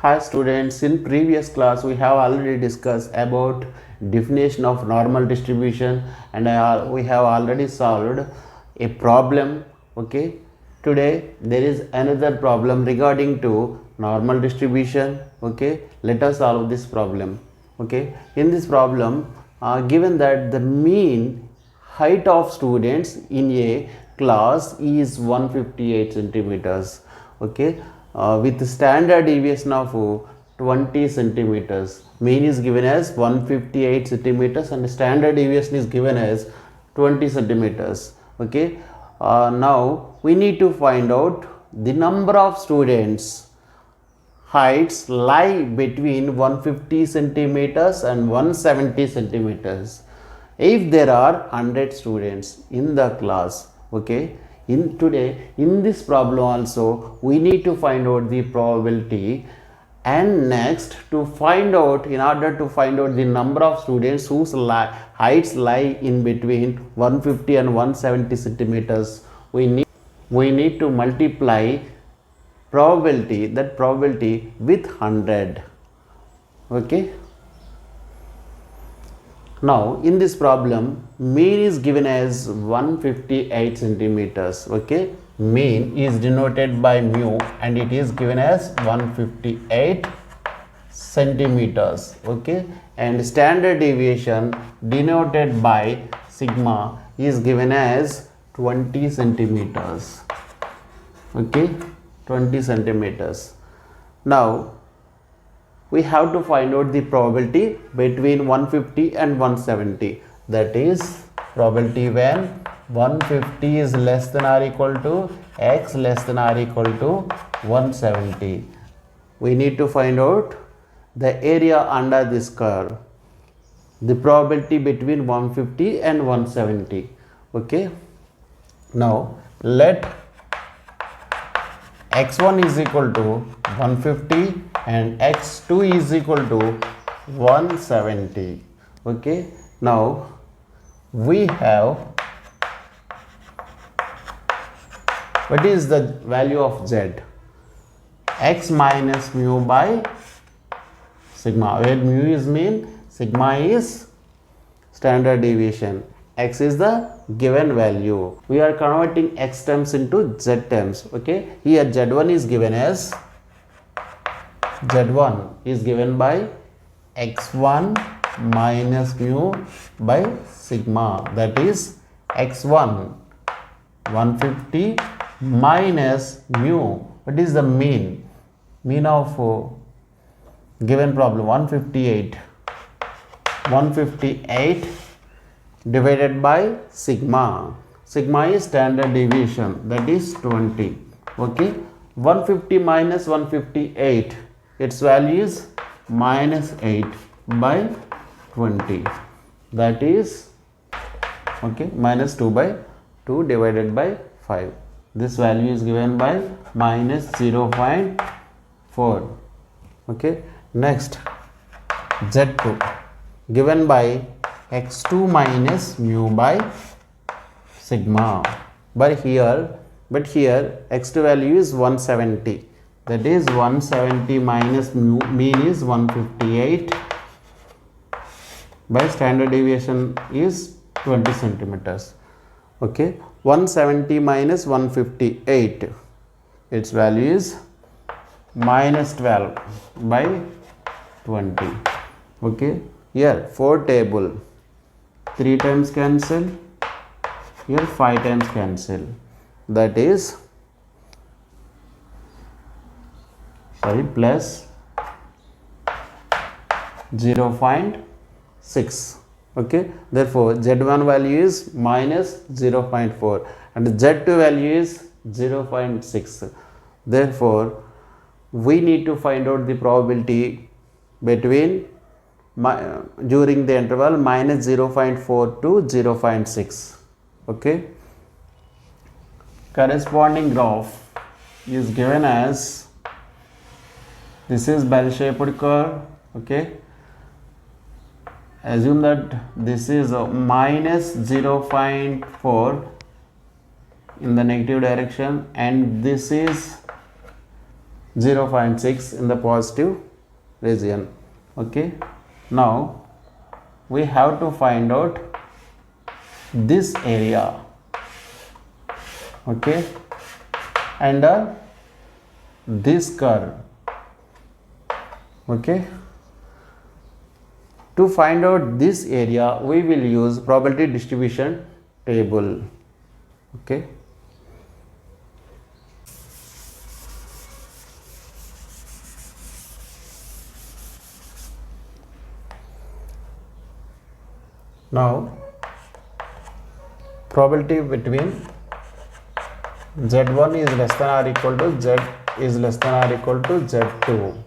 Hi students, in previous class we have already discussed about definition of normal distribution and we have already solved a problem. Okay, today there is another problem regarding to normal distribution. Okay, let us solve this problem. Okay, in this problem given that the mean height of students in a class is 158 centimeters. Okay, with standard deviation of 20 centimeters. Mean is given as 158 centimeters and standard deviation is given as 20 centimeters. Okay, now we need to find out the number of students heights lie between 150 centimeters and 170 centimeters. If there are 100 students in the class, okay, in this problem also we need to find out the probability, and next to find out, in order to find out the number of students whose heights lie in between 150 and 170 centimeters, we need to multiply probability with 100. Okay, now in this problem mean is given as 158 centimeters. Okay, mean is denoted by mu and it is given as 158 centimeters. Okay, and standard deviation denoted by sigma is given as 20 centimeters. Okay, 20 centimeters. Now we have to find out the probability between 150 and 170, that is probability when 150 is less than or equal to x less than or equal to 170. We need to find out the area under this curve, the probability between 150 and 170. Okay, now let x1 is equal to 150 and x2 is equal to 170. Okay, now we have, what is the value of z? X minus mu by sigma, where mu is mean, sigma is standard deviation, x is the given value. We are converting x terms into z terms. Okay, here z1 is given as, z1 is given by x1 minus mu by sigma, that is x1 150 minus mu. What is the mean? Mean of given problem 158 divided by sigma. Sigma is standard deviation, that is 20. Okay, 150 minus 158, its value is minus 8 by 20, that is, okay, minus 2 by 2 divided by 5. This value is given by minus 0.4. Okay, next z2 given by x2 minus mu by sigma, but here x2 value is 170, that is 170 minus mu, mean is 158 by standard deviation is 20 centimeters. Okay, 170 minus 158, its value is minus 12 by 20. Okay, here 4 table, 3 times cancel, here 5 times cancel, that is, sorry, plus 0.6. Okay, therefore z1 value is minus 0.4 and z2 value is 0.6. Therefore we need to find out the probability between during the interval minus 0.4 to 0.6. Okay, corresponding graph is given as, this is bell-shaped curve. Okay, assume that this is minus 0.4 in the negative direction and this is 0.6 in the positive region. Okay, now we have to find out this area, okay, under this curve. Okay, to find out this area we will use probability distribution table. Okay, now probability between z1 is less than or equal to z is less than or equal to z2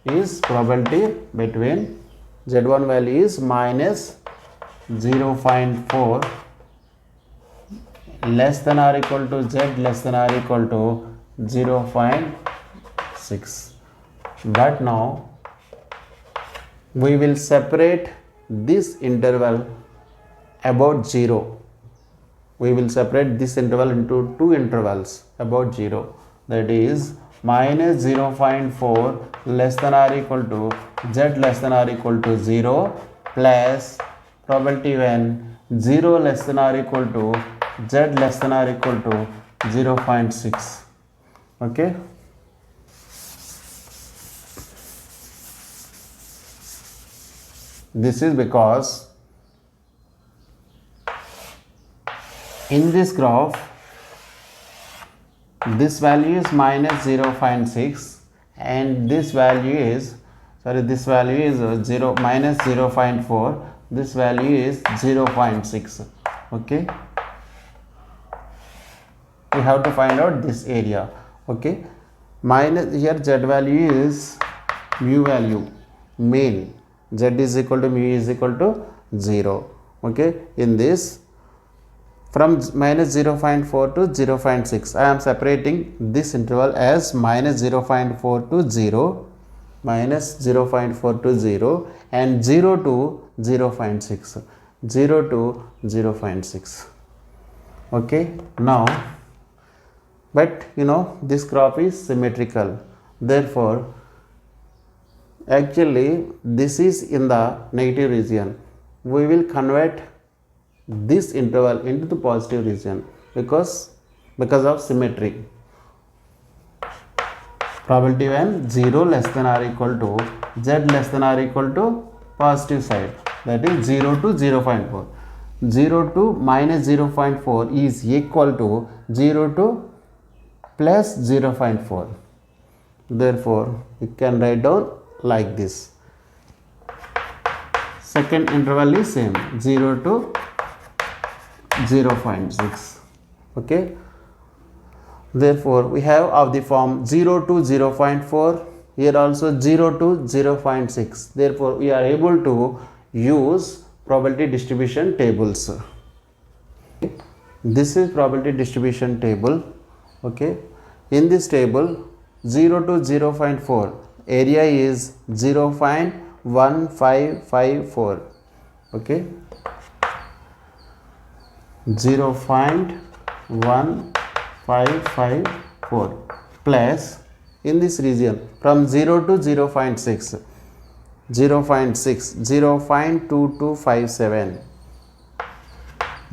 is probability between z1 value is minus 0.4 less than or equal to z less than or equal to 0.6. But now we will separate this interval about 0. We will separate this interval into two intervals about 0, that is minus 0.4 less than or equal to z less than or equal to 0 plus probability when 0 less than or equal to z less than or equal to 0.6. Okay, this is because in this graph this value is minus 0.6 and this value is minus 0.4, this value is 0.6. okay, we have to find out this area. Okay, minus here z value is mu value, mean z is equal to mu is equal to 0. Okay, in this from minus 0.4 to 0.6 I am separating this interval as minus 0.4 to 0, minus 0.4 to 0 and 0 to 0.6, 0 to 0.6. okay, now but you know this graph is symmetrical, therefore actually this is in the negative region. We will convert this interval into the positive region because of symmetry. Probability when 0 less than or equal to z less than or equal to positive side, that is 0 to 0.4. 0 to minus 0.4 is equal to 0 to plus 0.4. Therefore, you can write down like this. Second interval is same, 0 to 0.6. okay, therefore we have of the form 0 to 0.4, here also 0 to 0.6. therefore we are able to use probability distribution tables. okay. This is probability distribution table. Okay, in this table 0 to 0.4 area is 0.1554. okay, 0.1554 plus in this region from 0 to 0.6, 0.2257,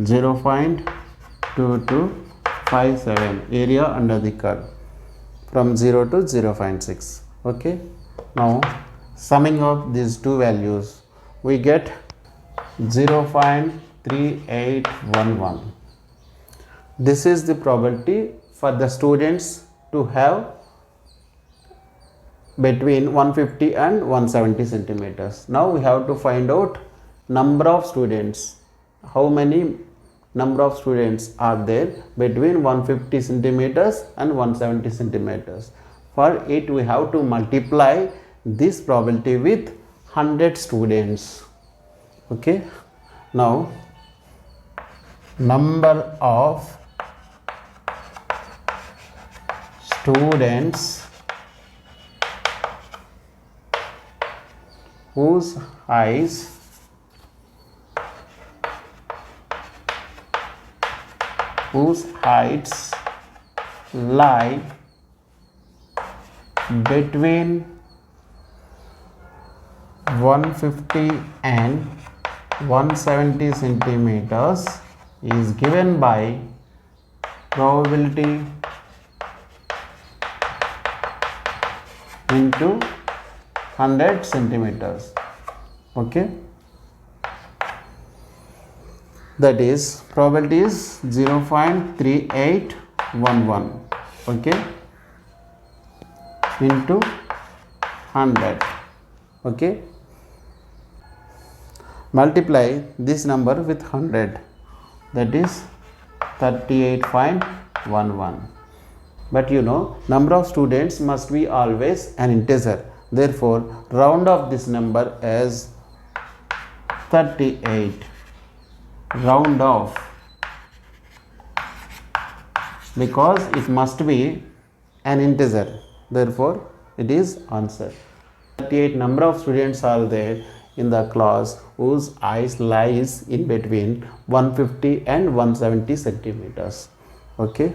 0.2257 area under the curve from 0 to 0.6. okay, now summing up these two values we get 0.3811. this is the probability for the students to have between 150 and 170 centimeters. Now we have to find out number of students, how many number of students are there between 150 centimeters and 170 centimeters. For it we have to multiply this probability with 100 students. okay, now number of students whose heights lie between 150 and 170 centimeters is given by probability into 100 centimeters. Okay, that is probability is 0.3811. okay, into 100. okay, multiply this number with 100, that is 38.11. but you know, number of students must be always an integer, therefore round off this number as 38, round off, because it must be an integer, therefore it is answer. 38 number of students are there in the class whose eyes lies in between 150 and 170 centimeters. okay.